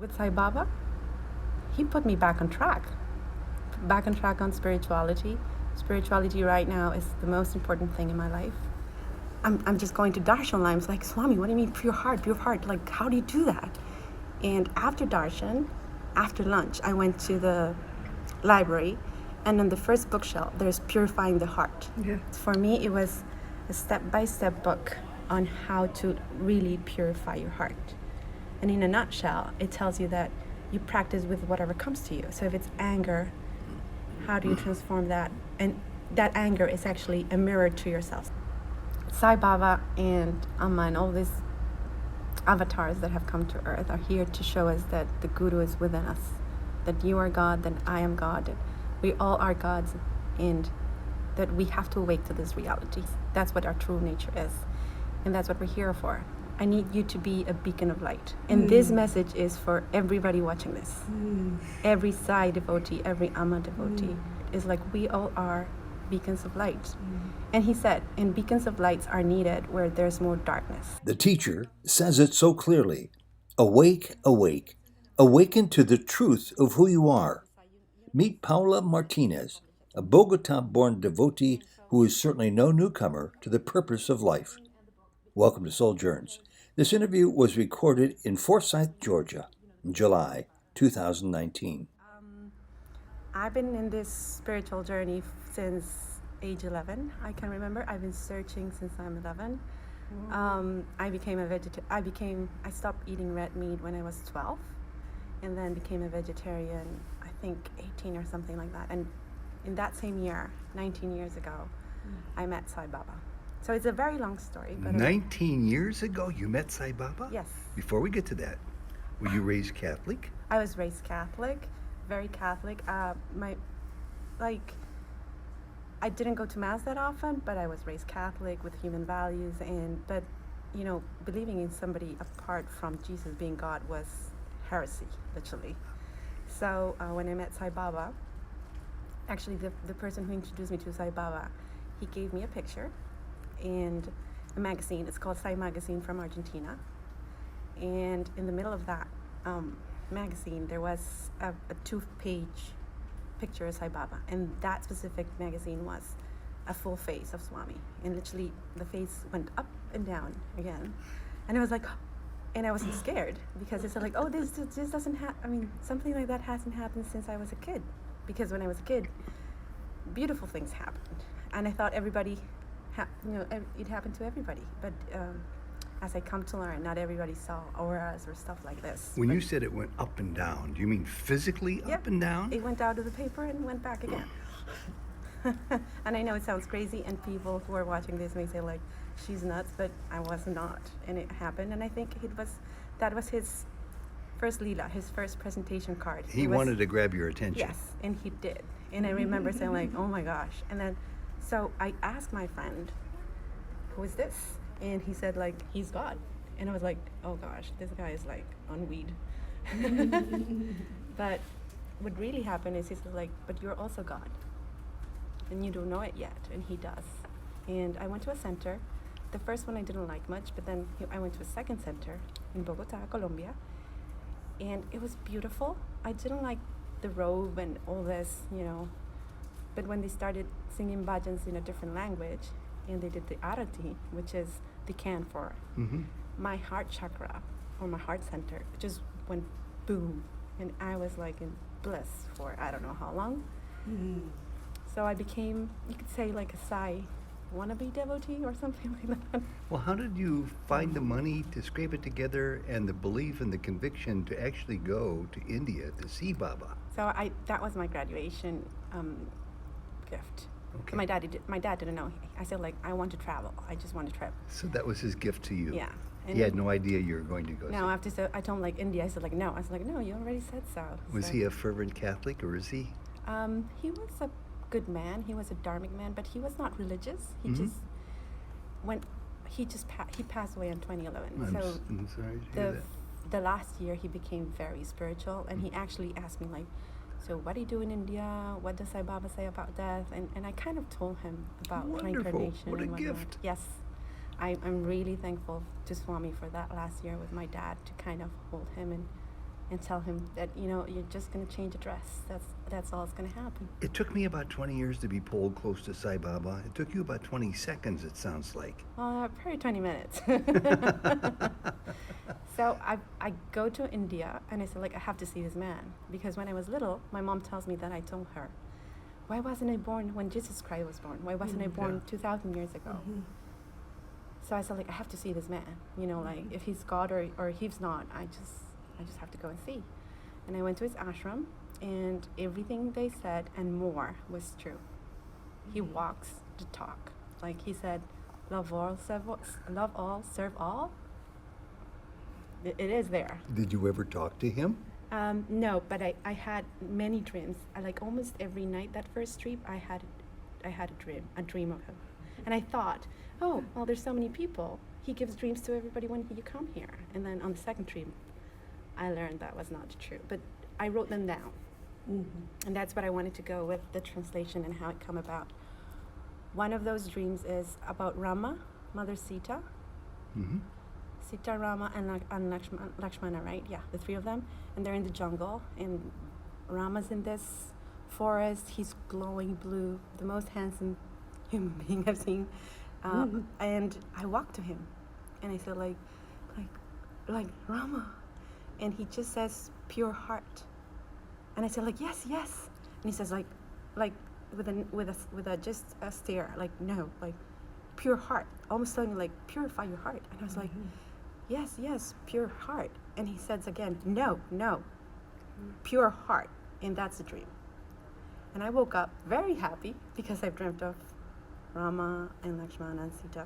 With Sai Baba, he put me back on track on spirituality. Spirituality right now is the most important thing in my life. I'm just going to darshan. I was like, Swami, what do you mean pure heart, pure heart? Like, how do you do that? And after darshan, after lunch, I went to the library, and on the first bookshelf, there's Purifying the Heart. Yeah. For me, it was a step-by-step book on how to really purify your heart. And in a nutshell, it tells you that you practice with whatever comes to you. So if it's anger, how do you transform that? And that anger is actually a mirror to yourself. Sai Baba and Amma and all these avatars that have come to earth are here to show us that the Guru is within us, that you are God, that I am God, that we all are gods, and that we have to awake to this reality. That's what our true nature is, and that's what we're here for. I need you to be a beacon of light. And this message is for everybody watching this. Every Sai devotee, every Amma devotee is like, we all are beacons of light. And he said, and beacons of lights are needed where there's more darkness. The teacher says it so clearly. Awake, awake. Awaken to the truth of who you are. Meet Paula Martinez, a Bogata-born devotee who is certainly no newcomer to the purpose of life. Welcome to Souljourns. This interview was recorded in Forsyth, Georgia, in July 2019. I've been in this spiritual journey since age 11. I can remember. I've been searching since I'm 11. I became a vegetarian. I stopped eating red meat when I was 12, and then became a vegetarian, I think 18 or something like that. And in that same year, 19 years ago, I met Sai Baba. So it's a very long story. But 19 years ago, you met Sai Baba? Yes. Before we get to that, were you raised Catholic? I was raised Catholic, very Catholic. I didn't go to mass that often, but I was raised Catholic with human values, but believing in somebody apart from Jesus being God was heresy, literally. So when I met Sai Baba, actually the person who introduced me to Sai Baba, he gave me a picture and a magazine. It's called Sai Magazine from Argentina. And in the middle of that magazine, there was a 2-page picture of Sai Baba. And that specific magazine was a full face of Swami. And literally the face went up and down again. And I was like, and I wasn't scared because it's like, oh, this doesn't happen. Something like that hasn't happened since I was a kid. Because when I was a kid, beautiful things happened. And I thought everybody, it happened to everybody. But as I come to learn, not everybody saw auras or stuff like this. When you said it went up and down, do you mean physically up and down? It went out of the paper and went back again. And I know it sounds crazy, and people who are watching this may say, like, she's nuts, but I was not. And it happened, and I think that was his first Leela, his first presentation card. He wanted to grab your attention. Yes, and he did. And I remember saying, like, oh my gosh. And then, so I asked my friend, who is this? And he said, like, he's God. And I was like, oh gosh, this guy is like on weed. But what really happened is he said, like, but you're also God. And you don't know it yet. And he does. And I went to a center. The first one I didn't like much, but then I went to a second center in Bogata, Colombia. And it was beautiful. I didn't like the robe and all this, But when they started singing bhajans in a different language, and they did the arati, which is the can for my heart chakra or my heart center, just went boom, and I was like in bliss for I don't know how long. So I became, you could say, like a Sai wannabe devotee or something like that. Well, how did you find the money to scrape it together and the belief and the conviction to actually go to India to see Baba? So that was my graduation gift. Okay. My dad didn't know. I said, like, I want to travel. I just want to travel. So that was his gift to you? Yeah. And he had no idea you were going to go. No, I told him, like, India. I said, like, no. I said, like, no, you already said so. Was he a fervent Catholic, or is he? He was a good man. He was a dharmic man, but he was not religious. He he passed away in 2011. I'm sorry to hear that. The last year he became very spiritual, and he actually asked me, like, so what do you do in India? What does Sai Baba say about death? And I kind of told him about reincarnation. What a and whatnot. gift. Yes. I'm really thankful to Swami for that last year with my dad, to kind of hold him and tell him that, you're just going to change a dress. That's all that's going to happen. It took me about 20 years to be pulled close to Sai Baba. It took you about 20 seconds, it sounds like. Probably 20 minutes. So I go to India, and I said, I have to see this man. Because when I was little, my mom tells me that I told her, why wasn't I born when Jesus Christ was born? Why wasn't I born 2,000 years ago? So I said, I have to see this man. If he's God or he's not, I just have to go and see. And I went to his ashram, and everything they said and more was true. He walks the talk. He said, love all, serve all. It is there. Did you ever talk to him? No, but I had many dreams. Almost every night that first trip, I had a dream of him. And I thought, oh, well, there's so many people. He gives dreams to everybody when you come here. And then on the second trip, I learned that was not true. But I wrote them down. And that's what I wanted to go with, the translation and how it come about. One of those dreams is about Rama, Mother Sita. Sita, Rama, and Lakshmana, right? Yeah, the three of them. And they're in the jungle. And Rama's in this forest. He's glowing blue, the most handsome human being I've seen. And I walked to him. And I said, like Rama. And he just says, pure heart. And I said, yes. And he says, with a just a stare, no, pure heart. Almost telling me, purify your heart. And I was like, yes, pure heart. And he says again, no, pure heart. And that's a dream. And I woke up very happy because I've dreamt of Rama and Lakshmana and Sita.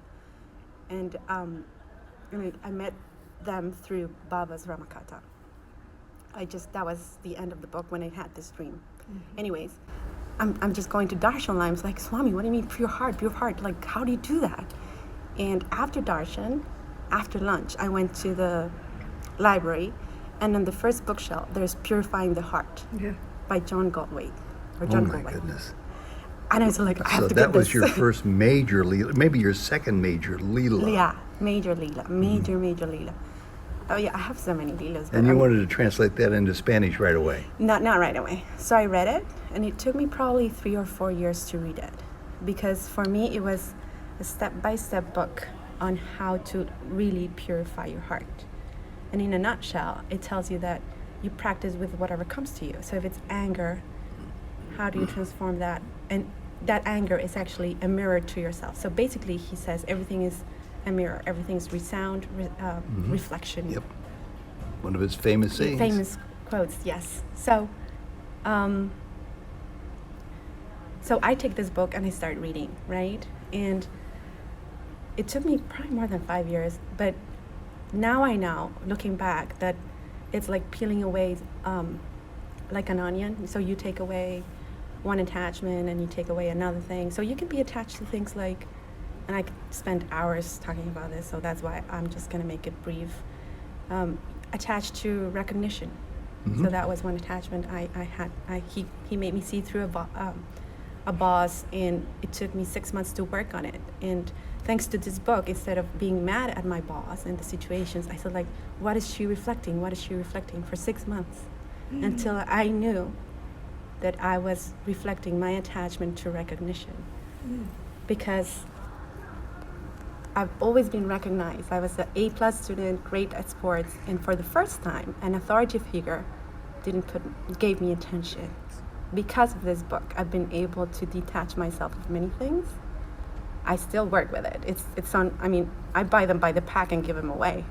And I met them through Baba's Ramakatha. That was the end of the book when I had this dream. Anyways, I'm just going to darshan. I was like, Swami, what do you mean pure heart? How do you do that? And after darshan, after lunch, I went to the library, and on the first bookshelf, there's Purifying the Heart by John Galway. Or John Oh my Galway. goodness. And I was like, I have So to that get this. was your first major Leela, maybe your second major Leela. Yeah, major Leela, major Leela. Oh yeah, I have so many Leelas. but And you I'm- wanted to translate that into Spanish right away. Not right away. So I read it, and it took me probably 3 or 4 years to read it, because for me it was a step-by-step book on how to really purify your heart. And in a nutshell, it tells you that you practice with whatever comes to you. So if it's anger, how do you transform that? And that anger is actually a mirror to yourself. So basically, he says everything is a mirror. Everything's resound, reflection. Yep. One of his famous sayings. Famous quotes, yes. So I take this book and I start reading, right? And it took me probably more than 5 years, but now I know, looking back, that it's like peeling away like an onion. So you take away one attachment and you take away another thing. So you can be attached to things and I could spend hours talking about this, so that's why I'm just going to make it brief. Attached to recognition. So that was one attachment I had. He made me see through a boss, and it took me 6 months to work on it. And thanks to this book, instead of being mad at my boss and the situations, I said, what is she reflecting? What is she reflecting for 6 months? Until I knew that I was reflecting my attachment to recognition. Because I've always been recognized. I was an A+ student, great at sports, and for the first time, an authority figure gave me attention. Because of this book, I've been able to detach myself of many things. I still work with it. It's on. I mean, I buy them by the pack and give them away.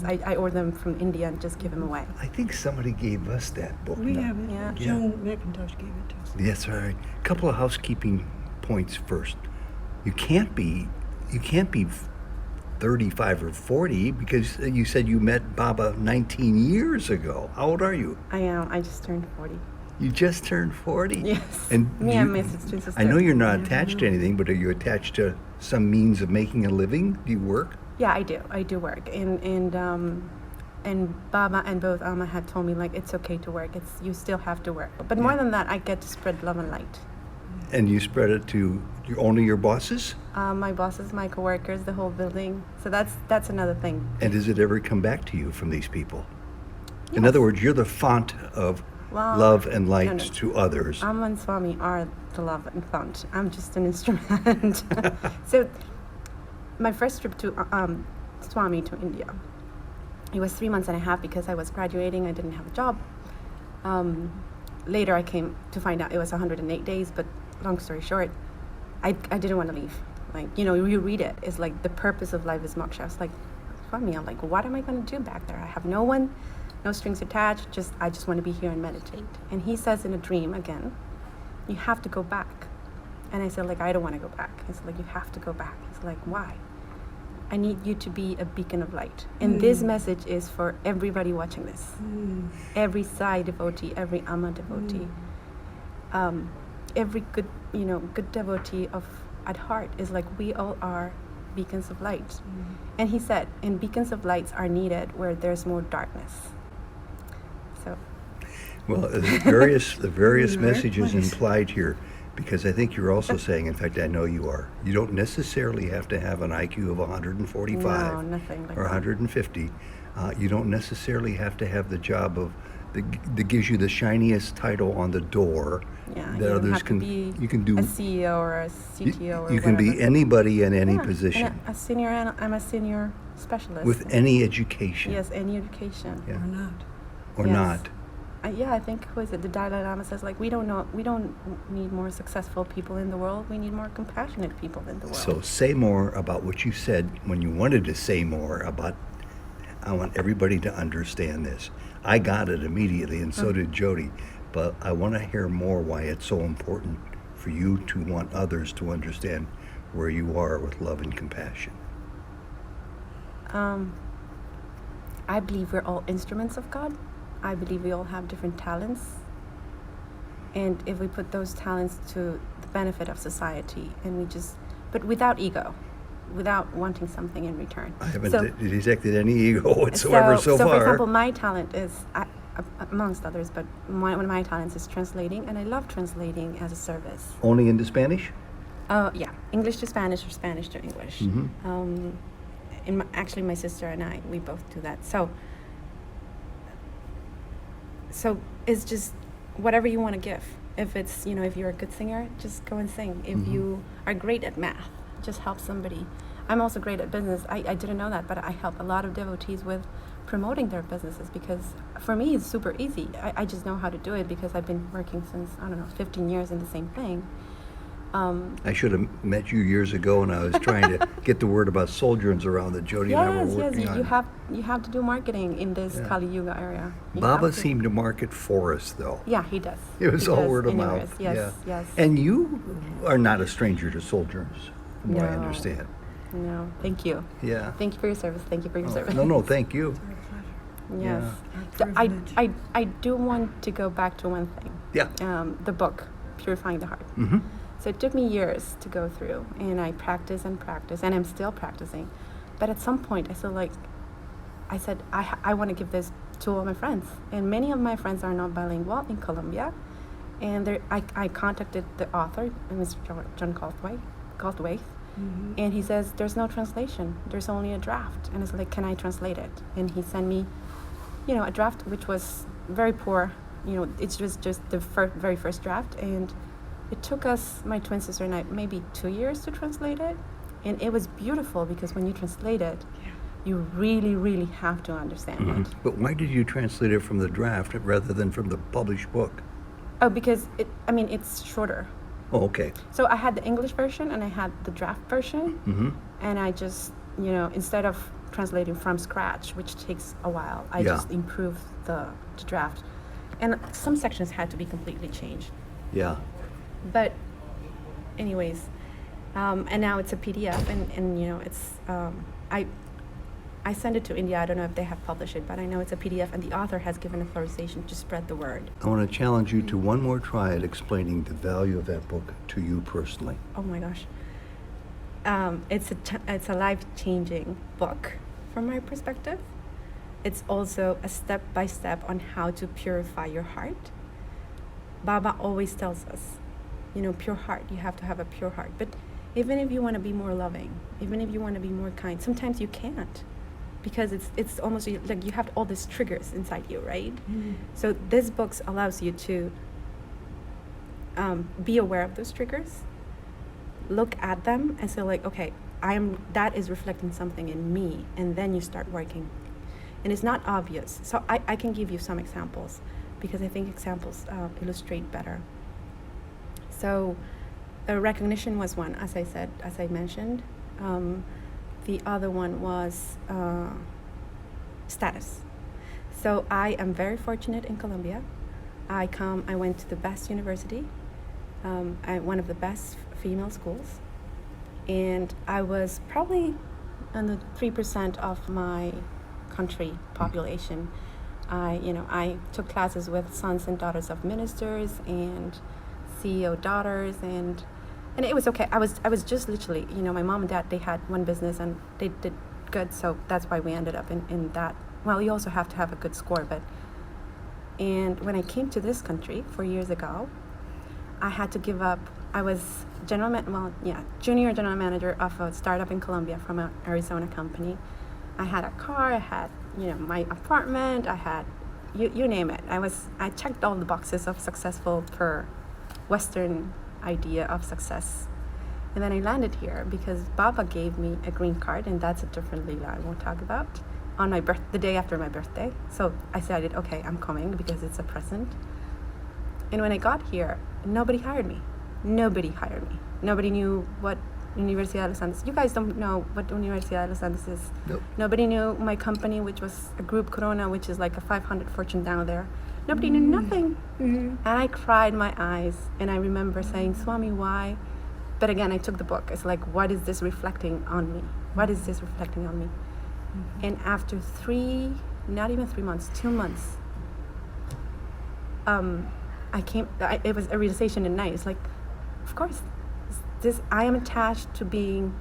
I order them from India and just give them away. I think somebody gave us that book. We now. have it. Yeah. Joan McIntosh gave it to us. That's right. A couple of housekeeping points first. You can't be 35 or 40 because you said you met Baba 19 years ago. How old are you? I am. I just turned 40. You just turned 40? Yes. And Me you- and my sister. I know you're not attached to anything, but are you attached to some means of making a living? Do you work? Yeah, I do. I do work, and Baba and both Amma had told me it's okay to work. You still have to work, but more than that, I get to spread love and light. And you spread it to only your bosses? My bosses, my coworkers, the whole building. So that's another thing. And does it ever come back to you from these people? In other words, you're the font of Well, love and no, light no. to others. Amma and Swami are the love and font. I'm just an instrument. So, my first trip to Swami to India, it was 3 months and a half because I was graduating. I didn't have a job. Later, I came to find out it was 108 days. But long story short, I didn't want to leave. Like, you read it. It's like the purpose of life is moksha. It's like, Swami, I'm like, what am I going to do back there? I have no one, no strings attached. I just want to be here and meditate. And he says in a dream again, you have to go back. And I said, like, I don't want to go back. He's like, you have to go back. He's like, why? I need you to be a beacon of light. And this message is for everybody watching this. Every Sai devotee, every Amma devotee, every good, good devotee at heart is like, we all are beacons of light. And he said, and beacons of lights are needed where there's more darkness. So. Well, the various messages implied here, because I think you're also saying, in fact, I know you are, you don't necessarily have to have an IQ of 145 no, nothing like or that. 150. You don't necessarily have to have the job that gives you the shiniest title on the door. Yeah, that you don't others have can. to be You can do a CEO or a CTO or You can be whatever. anybody in any Yeah, position and I'm a senior specialist. with any education. Yes, any education. Yeah. Or not. Or Yes. not. Yeah, I think, who is it? The Dalai Lama says, like, we don't need more successful people in the world. We need more compassionate people in the world. So say more about what you said when you wanted to say more about. I want everybody to understand this. I got it immediately, and so did Jody. But I want to hear more why it's so important for you to want others to understand where you are with love and compassion. I believe we're all instruments of God. I believe we all have different talents. And if we put those talents to the benefit of society, but without ego, without wanting something in return. I haven't detected any ego whatsoever so for far. example, my talent is, amongst others, but one of my talents is translating, and I love translating as a service. Only into Spanish? Yeah, English to Spanish or Spanish to English. Actually, my sister and I, we both do that. So it's just whatever you want to give. If it's, if you're a good singer, just go and sing. If you are great at math, just help somebody. I'm also great at business. I didn't know that, but I help a lot of devotees with promoting their businesses, because for me it's super easy. I just know how to do it because I've been working since, 15 years in the same thing. I should have met you years ago, and I was trying to get the word about Souljourns around that Jody and I were working on. You have to do marketing in this Kali Yuga area. Baba seemed to market for us, though. Yeah, he does. It was He all does word of anyways. mouth. Yes, yeah. yes. And you are not a stranger to Souljourns, from what I No. understand. No, thank you. Yeah. Thank you for your service. Thank you for your service. No, thank you. It's our pleasure. Yes. Yeah. So Our privilege. I do want to go back to one thing. Yeah. The book, Purifying the Heart. Mm-hmm. So it took me years to go through, and I practiced and practiced, and I'm still practicing. But at some point, I said, I want to give this to all my friends. And many of my friends are not bilingual in Colombia. And I contacted the author, Mr. John Galtwaith, and he says, there's no translation. There's only a draft. And it's like, can I translate it? And he sent me, a draft which was very poor. It was just the very first draft. And it took us, my twin sister and I, maybe 2 years to translate it. And it was beautiful because when you translate it, you really, really have to understand it. But why did you translate it from the draft rather than from the published book? Oh, because it's shorter. Oh, okay. So I had the English version and I had the draft version. And I just, instead of translating from scratch, which takes a while, I just improved the draft. And some sections had to be completely changed. Yeah. But anyways, and now it's a PDF, and it's I send it to India. I don't know if they have published it, but I know it's a PDF, and the author has given authorization to spread the word. I want to challenge you to one more try at explaining the value of that book to you personally. Oh my gosh, it's a life-changing book from my perspective. It's also a step-by-step on how to purify your heart. Baba always tells us, pure heart. You have to have a pure heart. But even if you want to be more loving, even if you want to be more kind, sometimes you can't. because it's almost like you have all these triggers inside you, right? So this book allows you to be aware of those triggers, look at them and say like, okay, that is reflecting something in me, and then you start working. And it's not obvious. So I can give you some examples because I think examples illustrate better. So recognition was one, as I mentioned. The other one was status. So I am very fortunate in Colombia. I went to the best university, one of the best female schools, and I was probably on the 3% of my country population. I took classes with sons and daughters of ministers and CEO daughters, and it was okay. I was just literally, my mom and dad, they had one business and they did good, so that's why we ended up in that. Well, you also have to have a good score, and when I came to this country 4 years ago, I had to give up. I was junior general manager of a startup in Colombia from an Arizona company. I had a car, I had, my apartment, I had, you name it. I checked all the boxes of successful per Western idea of success. And then I landed here because Baba gave me a green card, and that's a different Leela I won't talk about, on the day after my birthday. So I decided, okay, I'm coming because it's a present. And when I got here, nobody hired me. Nobody knew what Universidad de los Andes. You guys don't know what Universidad de los Andes is. Nope. Nobody knew my company, which was a group Corona, which is like a 500 fortune down there. Nobody knew nothing. And I cried my eyes, and I remember saying, Swami, why? But again, I took the book. It's like, what is this reflecting on me? What is this reflecting on me? And after not even 3 months, 2 months, it was a realization at night. It's like, of course, I am attached to being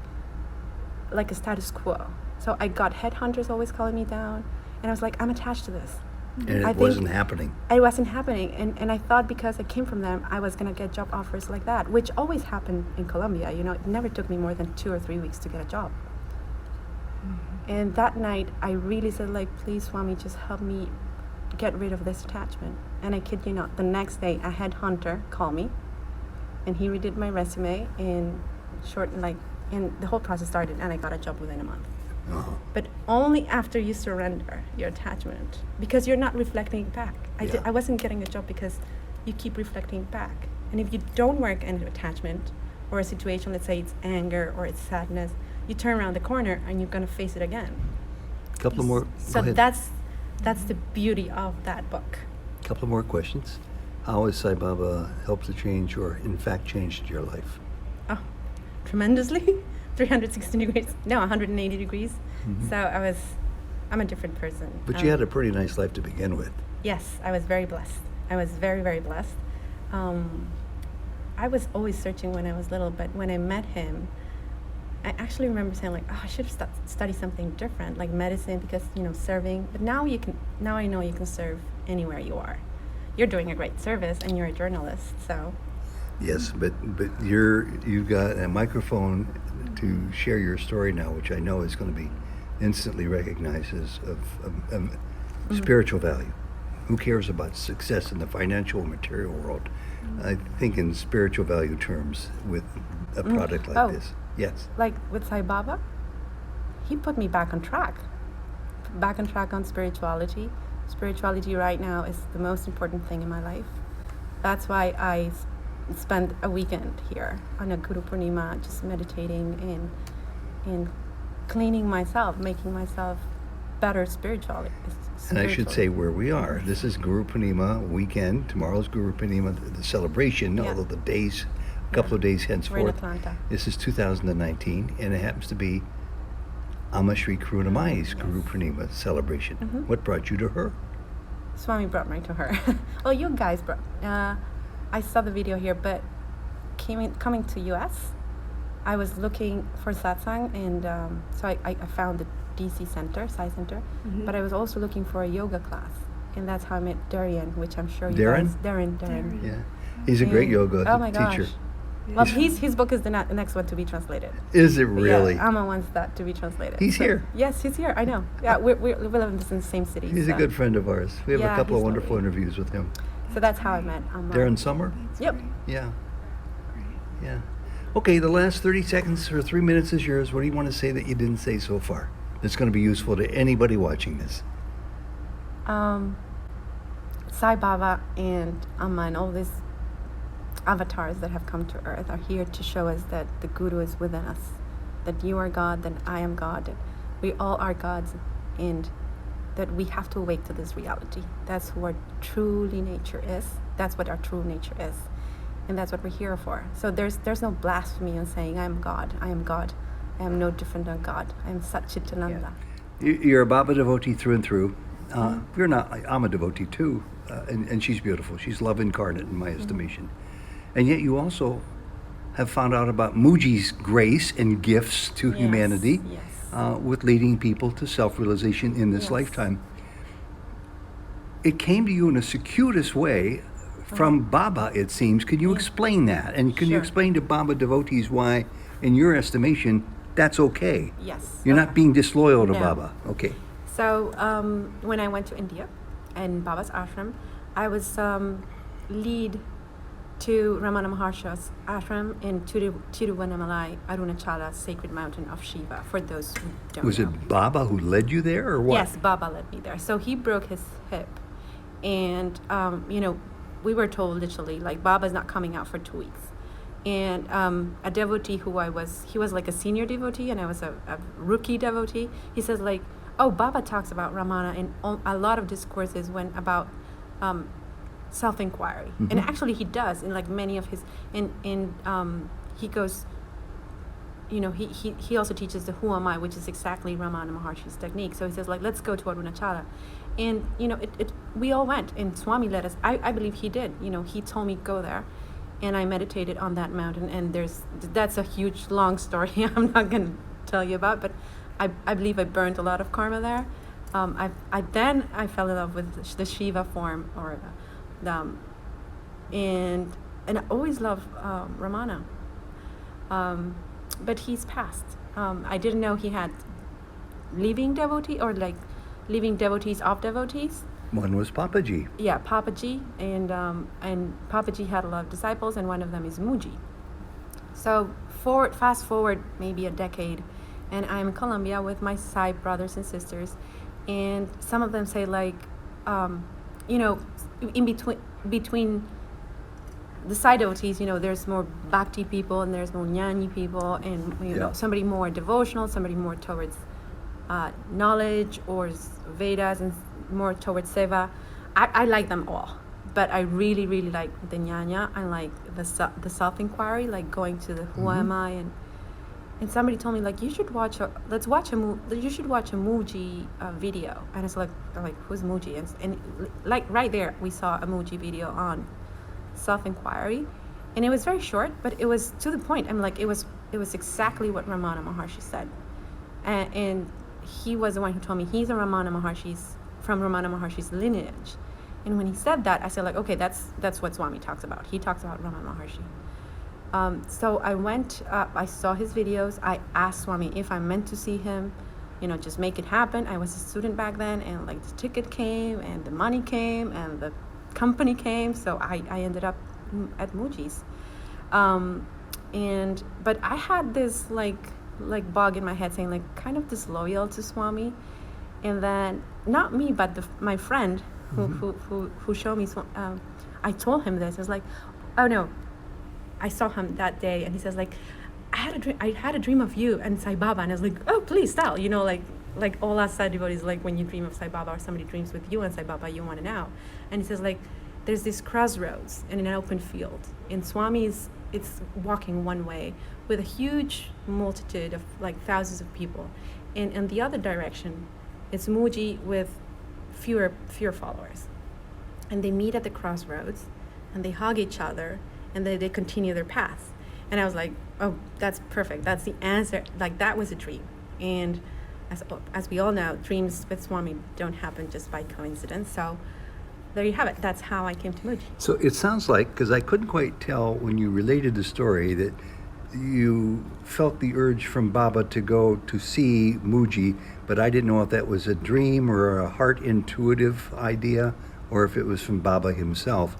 like a status quo. So I got headhunters always calling me down, and I was like, I'm attached to this. And it wasn't happening. It wasn't happening. And I thought because I came from them, I was going to get job offers like that, which always happened in Colombia. It never took me more than 2 or 3 weeks to get a job. And that night, I really said, like, please, Swami, just help me get rid of this attachment. And I kid you not, the next day, a headhunter called me, and he redid my resume and the whole process started, and I got a job within a month. Uh-huh. But only after you surrender your attachment, because you're not reflecting back. I wasn't getting a job because you keep reflecting back. And if you don't work in an attachment or a situation, let's say it's anger or it's sadness, you turn around the corner and you're going to face it again. Couple more. So that's the beauty of that book. Couple more questions. How has Sai Baba helped to change, or in fact changed your life? Oh, tremendously. 360 degrees. No, 180 degrees. So I'm a different person. But you had a pretty nice life to begin with. Yes, I was very blessed. I was very, very blessed. I was always searching when I was little, but when I met him, I actually remember saying like, oh, I should have studied something different, like medicine, because, serving. But now I know you can serve anywhere you are. You're doing a great service, and you're a journalist, so. Yes, but you've got a microphone to share your story now, which I know is going to be instantly recognized as of spiritual value. Who cares about success in the financial and material world? I think in spiritual value terms with a product like this. Yes. Like with Sai Baba, he put me back on track on spirituality. Spirituality right now is the most important thing in my life. That's why I spent a weekend here on a Guru Purnima, just meditating and cleaning myself, making myself better spiritually. And I should say where we are. This is Guru Purnima weekend. Tomorrow's Guru Purnima, the celebration, although the days, a couple of days henceforth. We're in Atlanta. This is 2019, and it happens to be Amma Shri Karunamayi's Guru Purnima celebration. What brought you to her? Swami brought me to her. Oh, you guys brought. I saw the video here, but coming to US, I was looking for satsang, and so I found the DC Center, Sai Center, but I was also looking for a yoga class, and that's how I met Darren, which I'm sure you guys. Darren. Yeah, he's a great yoga oh my teacher. Gosh. Well, his book is the next one to be translated. Is it really? Yeah, Amma wants that to be translated. He's here. Yes, he's here. I know. Yeah, we live in the same city. He's a good friend of ours. We have a Yeah, couple of he's wonderful lovely. interviews with him. So that's how I met Amma. Darren Summer? Yep. Yeah. Yeah. Okay, the last 30 seconds or 3 minutes is yours. What do you want to say that you didn't say so far that's going to be useful to anybody watching this? Sai Baba and Amma and all these avatars that have come to earth are here to show us that the Guru is within us, that you are God, that I am God, that we all are gods, and that we have to awake to this reality. That's who our truly nature is. That's what our true nature is, and that's what we're here for. So there's no blasphemy in saying I am God. I am God. I am no different than God. I am Satchitananda. You're a Baba devotee through and through. You're not. I'm a devotee too, and she's beautiful. She's love incarnate in my estimation. And yet you also have found out about Mooji's grace and gifts to humanity with leading people to self-realization in this lifetime. It came to you in a circuitous way from Baba, it seems. Can you explain that? And can you explain to Baba devotees why, in your estimation, that's okay? Yes. You're not being disloyal to No. Baba. Okay. So when I went to India and Baba's ashram, I was lead to Ramana Maharsha's ashram in Tiruvannamalai, Arunachala, sacred mountain of Shiva, for those who don't Was know. it Baba who led you there, or what? Yes, Baba led me there. So he broke his hip. And, we were told literally, like, Baba's not coming out for 2 weeks. And a devotee he was like a senior devotee, and I was a rookie devotee. He says, like, oh, Baba talks about Ramana, and a lot of discourses went about self-inquiry. Mm-hmm. And actually he does in like many of his, he goes, he also teaches the Who Am I, which is exactly Ramana Maharshi's technique. So he says, like, let's go to Arunachala. And, we all went, and Swami led us. I believe he did. He told me go there, and I meditated on that mountain. And that's a huge, long story I'm not going to tell you about, but I believe I burned a lot of karma there. I fell in love with the Shiva form, and I always loved Ramana. But he's passed. I didn't know he had living devotee or like living devotees of devotees. One was Papaji. Yeah, Papaji, and Papaji had a lot of disciples, and one of them is Mooji. So fast forward maybe a decade, and I'm in Colombia with my Sai brothers and sisters, and some of them say, like, in between the Sai devotees, there's more bhakti people and there's more jnani people, and somebody more devotional, somebody more towards knowledge or Vedas, and more towards seva. I like them all, but I really, really like the jnana. I like the self-inquiry, like going to the who am I, and somebody told me, like, you should watch a Mooji video, and it's like who's Mooji, and like right there we saw a Mooji video on self-inquiry, and it was very short, but it was to the point. I'm like, it was exactly what Ramana Maharshi said, and he was the one who told me he's from Ramana Maharshi's lineage. And when he said that, I said, like, okay, that's what Swami talks about. He talks about Ramana Maharshi. So I went, I saw his videos. I asked Swami if I'm meant to see him, just make it happen. I was a student back then, and like the ticket came, and the money came, and the company came. So I ended up at Mooji's. But I had this like bug in my head saying, like, kind of disloyal to Swami. And then, not me, but my friend who showed me, I told him this. I was like, oh no, I saw him that day, and he says, like, I had a dream of you and Sai Baba, and I was like, oh, please tell, like all us Sai devotees, like when you dream of Sai Baba or somebody dreams with you and Sai Baba, you want to know. And he says, like, there's this crossroads in an open field, and Swami's, it's walking one way with a huge multitude of like thousands of people, and in the other direction, it's Mooji with fewer followers, and they meet at the crossroads, and they hug each other, and they continue their paths. And I was like, oh, that's perfect. That's the answer. Like, that was a dream. And as we all know, dreams with Swami don't happen just by coincidence. So there you have it. That's how I came to Mooji. So it sounds like, because I couldn't quite tell when you related the story, that you felt the urge from Baba to go to see Mooji, but I didn't know if that was a dream or a heart intuitive idea, or if it was from Baba himself.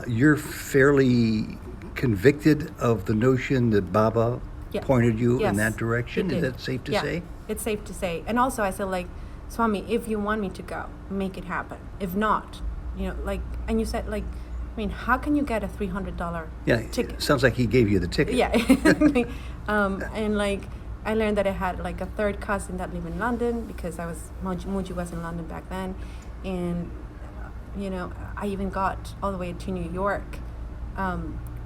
You're fairly convicted of the notion that Baba Yes. pointed you in Yes, that direction. he Is did. that safe to Yeah, say? it's safe to say. And also, I said, like, Swami, if you want me to go, make it happen. If not, like, and you said, like, I mean, how can you get a $300 Yeah, ticket? it sounds like he gave you the ticket. Yeah. And like, I learned that I had like a third cousin that lived in London because Mooji was in London back then. And, I even got all the way to New York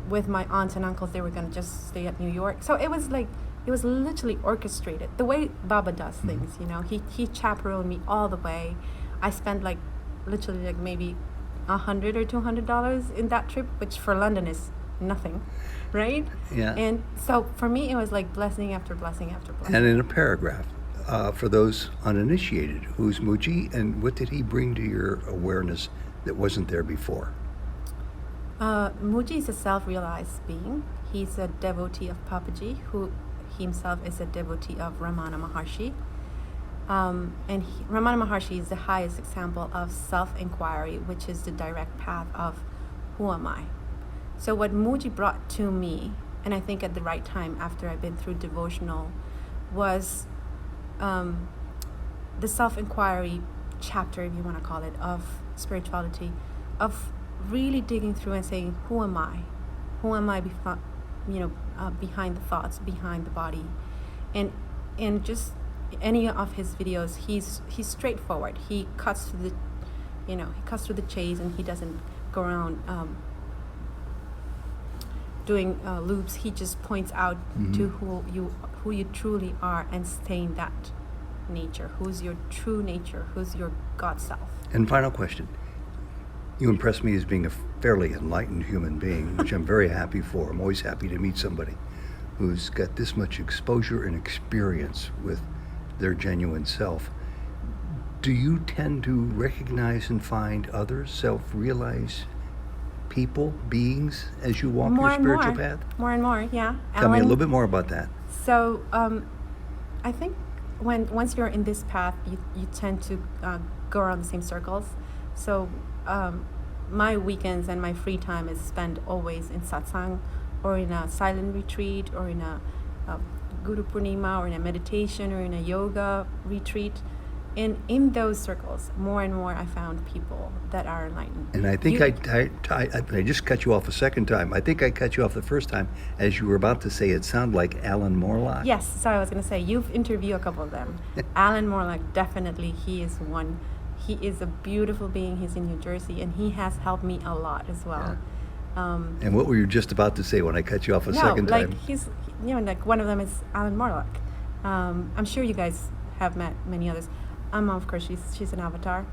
with my aunts and uncles. They were going to just stay at New York. So it was literally orchestrated the way Baba does things. He chaperoned me all the way. I spent like literally like maybe $100 or $200 in that trip, which for London is nothing, right? Yeah. And so for me, it was like blessing after blessing after blessing. And in a paragraph, for those uninitiated, who's Mooji and what did he bring to your awareness that wasn't there before? Mooji is a self-realized being. He's a devotee of Papaji, who himself is a devotee of Ramana Maharshi. Ramana Maharshi is the highest example of self-inquiry, which is the direct path of who am I? So what Mooji brought to me, and I think at the right time after I've been through devotional, was the self-inquiry chapter, if you want to call it, of spirituality, of really digging through and saying, who am I? Who am I behind the thoughts, behind the body? And just any of his videos, he's straightforward. He cuts through the chase, and he doesn't go around doing loops. He just points out to who you truly are and staying that nature. Who's your true nature? Who's your God self? And final question. You impress me as being a fairly enlightened human being, which I'm very happy for. I'm always happy to meet somebody who's got this much exposure and experience with their genuine self. Do you tend to recognize and find others, self-realized people, beings, as you walk your spiritual path? More and more, yeah. Tell me a little bit more about that. So I think once you're in this path, you tend to go around the same circles. So my weekends and my free time is spent always in satsang, or in a silent retreat, or in a Guru Purnima, or in a meditation, or in a yoga retreat. And in those circles, more and more, I found people that are enlightened. And I think I just cut you off a second time. I think I cut you off the first time as you were about to say it sounded like Alan Morlock. Yes, so I was going to say, you've interviewed a couple of them. Alan Morlock, definitely, he is one. He is a beautiful being. He's in New Jersey, and he has helped me a lot as well. Yeah. And what were you just about to say when I cut you off a second time? No, like he's, like one of them is Alan Morlock. I'm sure you guys have met many others. Amma, of course, she's an avatar.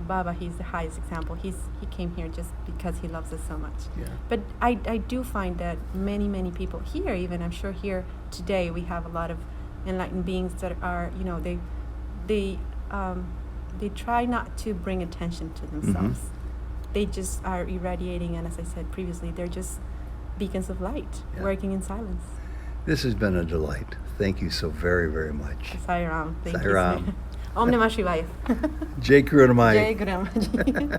Baba, he's the highest example. He came here just because he loves us so much. Yeah. But I do find that many people here, even I'm sure here today, we have a lot of enlightened beings that are, they try not to bring attention to themselves. They just are irradiating, and as I said previously, they're just beacons of light, working in silence. This has been a delight. Thank you so very, very much. Sai Ram. Thank Sai you. Ram. Om Namah Shivaya. Jai Karunamayi. Jai Karunamayi.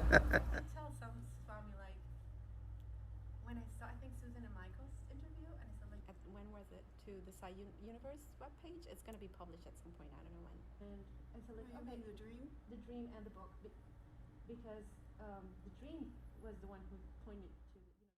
Tell some Swami, like, when I saw, I think Susan and Michael's interview, and I said, like, when was it, to the Sai Universe webpage? It's going to be published at some point, I don't know when. And I said, like, okay, the dream and the book, because the dream was the one who pointed